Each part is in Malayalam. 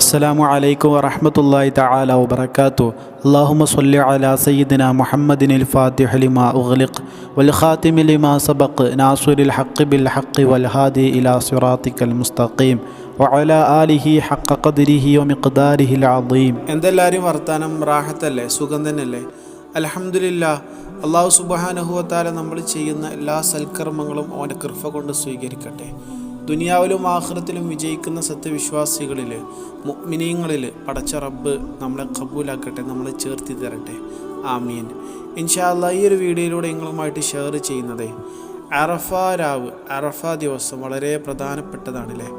അസ്സലാമു അലൈക്കും വറഹ്മത്തുള്ളാഹി തആല വബറകാതുഹു. അല്ലാഹുമ്മ സ്വല്ലി അലാ സയ്യിദിനാ മുഹമ്മദിനിൽ ഫാത്തിഹി ലിമാ ഉഗ്ലിഖ് വൽ ഖാതിമി ലിമാ സബഖ് നാസിറിൽ ഹഖ് ബിൽ ഹഖ് വൽ ഹാദി ഇലാ സിറാത്തിക്കൽ മുസ്തഖീം വഅലാ ആലിഹി ഹഖ ഖദ്രിഹി വമിഖ്ദാരിഹിൽ അദീം. എന്തെല്ലാവരും വർത്താനം? റാഹത്തല്ലേ? സുഖം തന്നെയല്ലേ? അൽഹംദുലില്ലാഹ്. അല്ലാഹു സുബ്ഹാനഹു വ തആല നമ്മൾ ചെയ്യുന്ന എല്ലാ സൽക്കർമ്മങ്ങളും അവൻ്റെ കൃപ കൊണ്ട് സ്വീകരിക്കട്ടെ. ദുനിയാവിലും ആഖിറത്തിലും വിജയിക്കുന്ന സത്യവിശ്വാസികളിൽ, മുഅ്മിനീങ്ങളിൽ പടച്ച റബ്ബ് നമ്മളെ ഖബൂലാക്കട്ടെ, നമ്മളെ ചേർത്തി തരട്ടെ. ആമീൻ. ഇൻഷാ അല്ലാഹ് ഈ ഒരു വീഡിയോയിലൂടെ നിങ്ങളുമായിട്ട് ഷെയർ ചെയ്യുന്നത് അറഫ രാവ്, അറഫ ദിവസം വളരെ പ്രധാനപ്പെട്ടതാണല്ലേ.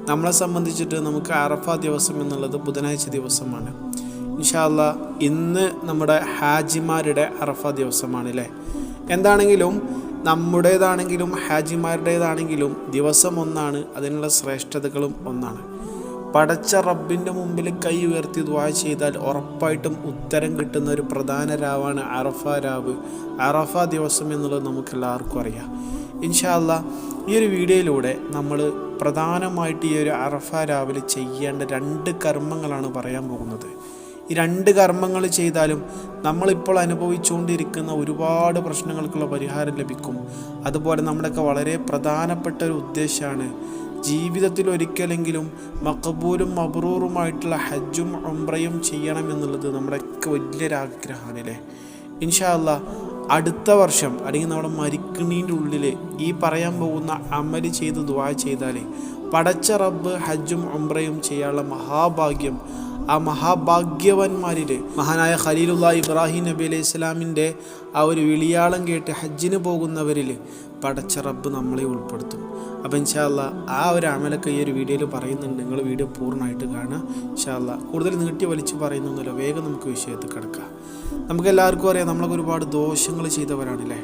നമ്മളെ സംബന്ധിച്ചിട്ട് നമുക്ക് അറഫ ദിവസം എന്നുള്ളത് ബുധനാഴ്ച ദിവസമാണ്. ഇൻഷാ അല്ലാഹ് ഇന്ന് നമ്മുടെ ഹാജിമാരുടെ അറഫ ദിവസമാണല്ലേ. എന്താണെങ്കിലും നമ്മുടേതാണെങ്കിലും ഹാജിമാരുടേതാണെങ്കിലും ദിവസം ഒന്നാണ്, അതിനുള്ള ശ്രേഷ്ഠതകളും ഒന്നാണ്. പടച്ച റബ്ബിൻ്റെ മുമ്പിൽ കൈ ഉയർത്തി ദുആ ചെയ്താൽ ഉറപ്പായിട്ടും ഉത്തരം കിട്ടുന്ന ഒരു പ്രധാന രാവാണ് അറഫ രാവ്, അറഫ ദിവസം എന്നുള്ളത് നമുക്കെല്ലാവർക്കും അറിയാം. ഇൻഷാ അല്ലാഹ് ഈ ഒരു വീഡിയോയിലൂടെ നമ്മൾ പ്രധാനമായിട്ട് ഈ ഒരു അറഫ രാവിലെ ചെയ്യേണ്ട 2 കർമ്മങ്ങളാണ് പറയാൻ പോകുന്നത്. ഈ 2 കർമ്മങ്ങൾ ചെയ്താലും നമ്മളിപ്പോൾ അനുഭവിച്ചുകൊണ്ടിരിക്കുന്ന ഒരുപാട് പ്രശ്നങ്ങൾക്കുള്ള പരിഹാരം ലഭിക്കും. അതുപോലെ നമ്മുടെയൊക്കെ വളരെ പ്രധാനപ്പെട്ട ഒരു ഉദ്ദേശമാണ് ജീവിതത്തിൽ ഒരിക്കലെങ്കിലും മഖബൂലും മബ്റൂറുമായിട്ടുള്ള ഹജ്ജും ഉംറയും ചെയ്യണം എന്നുള്ളത് നമ്മുടെയൊക്കെ വലിയൊരാഗ്രഹമാണ് അല്ലേ. ഇൻഷാ അല്ലാഹ് അടുത്ത വർഷം അല്ലെങ്കിൽ നമ്മുടെ മരിക്കണീൻ്റെ ഉള്ളിൽ ഈ പറയാൻ പോകുന്ന അമല് ചെയ്ത് ദുആ ചെയ്താൽ പടച്ച റബ്ബ് ഹജ്ജും ഉംറയും ചെയ്യാനുള്ള മഹാഭാഗ്യം ആ മഹാഭാഗ്യവാന്മാരിൽ മഹാനായ ഖലീലുല്ലാഹി ഇബ്രാഹിം നബി അലൈഹി ഇസ്ലാമിൻ്റെ ആ ഒരു വിളിയാളം കേട്ട് ഹജ്ജിന് പോകുന്നവരിൽ പടച്ച റബ്ബ് നമ്മളെ ഉൾപ്പെടുത്തും. അപ്പോൾ ഇൻഷാ അല്ലാഹ് ആ ഒരു അമലൊക്കെ ഈ ഒരു വീഡിയോയിൽ പറയുന്നുണ്ട്. നിങ്ങൾ വീഡിയോ പൂർണ്ണമായിട്ട് കാണുക. ഇൻഷാ അല്ലാഹ് കൂടുതൽ നീട്ടി വലിച്ച് പറയുന്നൊന്നുമില്ല, വേഗം നമുക്ക് വിഷയത്തിൽ കിടക്കാം. നമുക്കെല്ലാവർക്കും അറിയാം നമ്മളൊക്കെ ഒരുപാട് ദോഷങ്ങൾ ചെയ്തവരാണല്ലേ.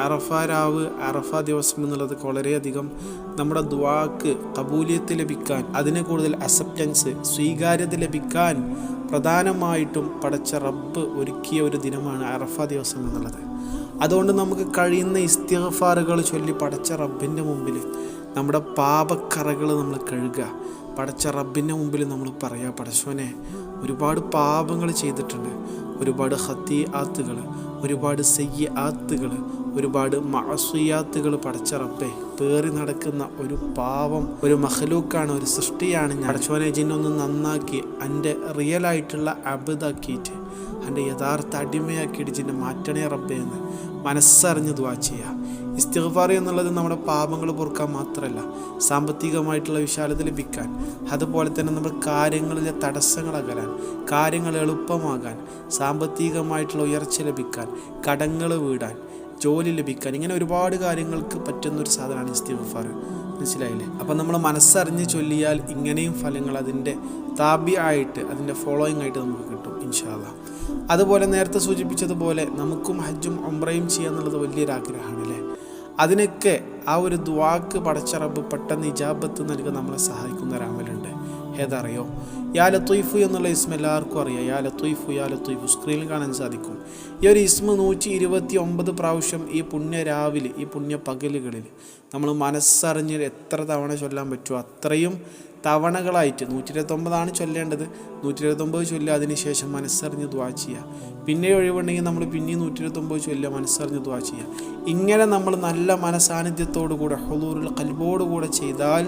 അറഫ രാവ്, അറഫ ദിവസം എന്നുള്ളത് വളരെയധികം നമ്മുടെ ദുആക്ക് ഖബൂലിയത്ത് ലഭിക്കാൻ, അതിന് കൂടുതൽ അക്സെപ്റ്റൻസ്, സ്വീകാര്യത ലഭിക്കാൻ പ്രധാനമായിട്ടും പടച്ച റബ്ബ് ഒരുക്കിയ ഒരു ദിനമാണ് അറഫ ദിവസം എന്നുള്ളത്. അതുകൊണ്ട് നമുക്ക് കഴിയുന്ന ഇസ്തിഗ്ഫാറുകൾ ചൊല്ലി പടച്ച റബ്ബിൻ്റെ മുമ്പിൽ നമ്മുടെ പാപക്കറകൾ നമ്മൾ കഴുകുക. പടച്ച റബ്ബിൻ്റെ മുമ്പിൽ നമ്മൾ പറയുക, പടച്ചോനെ ഒരുപാട് പാപങ്ങൾ ചെയ്തിട്ടുണ്ട്, ഒരുപാട് ഖതീആത്തുകൾ, ഒരുപാട് സയ്യിആത്തുകൾ, ഒരുപാട് മഅസിയാത്തുകൾ പടച്ച റബ്ബേ പേറി നടക്കുന്ന ഒരു പാവം, ഒരു മഖ്ലൂക്കാണ്, ഒരു സൃഷ്ടിയാണ് ഞാൻ. പടച്ചോനെ ജിന്നൊന്ന് നന്നാക്കി എൻ്റെ റിയലായിട്ടുള്ള അബ്ദാക്കിയിട്ട് എൻ്റെ യഥാർത്ഥ അടിമയാക്കിയിട്ട് ജിന്നെ മാറ്റണേ റബ്ബേ എന്ന് മനസ്സറിഞ്ഞ് ദുആ ചെയ്യുക. ഇസ്തിഗ്ഫാർ എന്നുള്ളത് നമ്മുടെ പാപങ്ങൾ പൊറുക്കാൻ മാത്രമല്ല, സാമ്പത്തികമായിട്ടുള്ള വിശാലത ലഭിക്കാൻ, അതുപോലെ തന്നെ നമ്മുടെ കാര്യങ്ങളിലെ തടസ്സങ്ങൾ അകലാൻ, കാര്യങ്ങൾ എളുപ്പമാകാൻ, സാമ്പത്തികമായിട്ടുള്ള ഉയർച്ച ലഭിക്കാൻ, കടങ്ങൾ വീടാൻ, ജോലി ലഭിക്കാൻ, ഇങ്ങനെ ഒരുപാട് കാര്യങ്ങൾക്ക് പറ്റുന്നൊരു സാധനമാണ് ഇസ്തിഗ്ഫാർ. മനസ്സിലായില്ലേ? അപ്പം നമ്മൾ മനസ്സറിഞ്ഞ് ചൊല്ലിയാൽ ഇങ്ങനെയും ഫലങ്ങൾ അതിൻ്റെ താബിയായിട്ട്, അതിൻ്റെ ഫോളോയിങ് ആയിട്ട് നമുക്ക് കിട്ടും ഇൻഷാ അല്ലാഹ്. അതുപോലെ നേരത്തെ സൂചിപ്പിച്ചതുപോലെ നമുക്കും ഹജ്ജും ഉംറയും ചെയ്യാന്നുള്ളത് വലിയൊരാഗ്രഹമാണ് അല്ലേ. അതിനൊക്കെ ആ ഒരു ദുആക്ക് പടച്ച റബ്ബ് പെട്ടെന്ന് ഇജാബത്ത് നൽകാൻ നമ്മളെ സഹായിക്കുന്ന ഒരു അമലുണ്ട്. ഏതറിയോ? യാ ലത്തീഫു എന്നുള്ള ഇസ്മ എല്ലാവർക്കും അറിയാം. യാ ലത്തീഫു, യാ ലത്തീഫു സ്ക്രീനിൽ കാണാൻ സാധിക്കും. ഈ ഒരു ഇസ്മ 129 പ്രാവശ്യം ഈ പുണ്യ രാവിലെ, ഈ പുണ്യ പകലുകളിൽ നമ്മൾ മനസ്സറിഞ്ഞ് എത്ര തവണ ചൊല്ലാൻ പറ്റുമോ അത്രയും തവണകളായിട്ട് 129 ചൊല്ലേണ്ടത്. 129 ചൊല്ലുക, അതിനുശേഷം മനസ്സറിഞ്ഞ് ദുആ ചെയ്യുക. പിന്നെ ഒഴിവുണ്ടെങ്കിൽ നമ്മൾ പിന്നെയും 129 ചൊല്ലുക, മനസ്സറിഞ്ഞ് ദുആ ചെയ്യുക. ഇങ്ങനെ നമ്മൾ നല്ല മനസാന്നിധ്യത്തോടു കൂടെ, ഹുളൂറുൽ ഖൽബോടുകൂടെ ചെയ്താൽ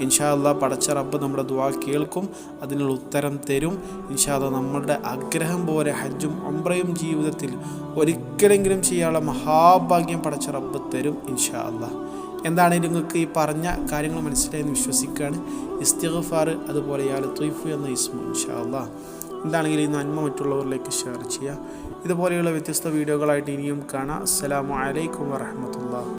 ഇൻഷാ അല്ലാഹ് പടച്ച റബ്ബ് നമ്മുടെ ദുആ കേൾക്കും, അതിനുള്ള ഉത്തരം തരും. ഇൻഷാ അല്ലാഹ് നമ്മളുടെ ആഗ്രഹം പോലെ ഹജ്ജും ഉംറയും ജീവിതത്തിൽ ഒരിക്കലെങ്കിലും ചെയ്യാനുള്ള മഹാഭാഗ്യം പടച്ച റബ്ബ് തരും ഇൻഷാ അല്ലാഹ്. എന്താണെങ്കിലും നിങ്ങൾക്ക് ഈ പറഞ്ഞ കാര്യങ്ങൾ മനസ്സിലായെന്ന് വിശ്വസിക്കുകയാണ്. ഇസ്തിഗ്ഫാർ, അതുപോലെ യാ ലത്തീഫു എന്ന ഇസ്മു ഇൻഷാ അല്ലാഹ്. എന്താണെങ്കിലും ഈ നന്മ മറ്റുള്ളവരിലേക്ക് ഷെയർ ചെയ്യുക. ഇതുപോലെയുള്ള വ്യത്യസ്ത വീഡിയോകളായിട്ട് ഇനിയും കാണാം. അസ്സലാമു അലൈക്കും വറഹ്മത്തുള്ളാഹി.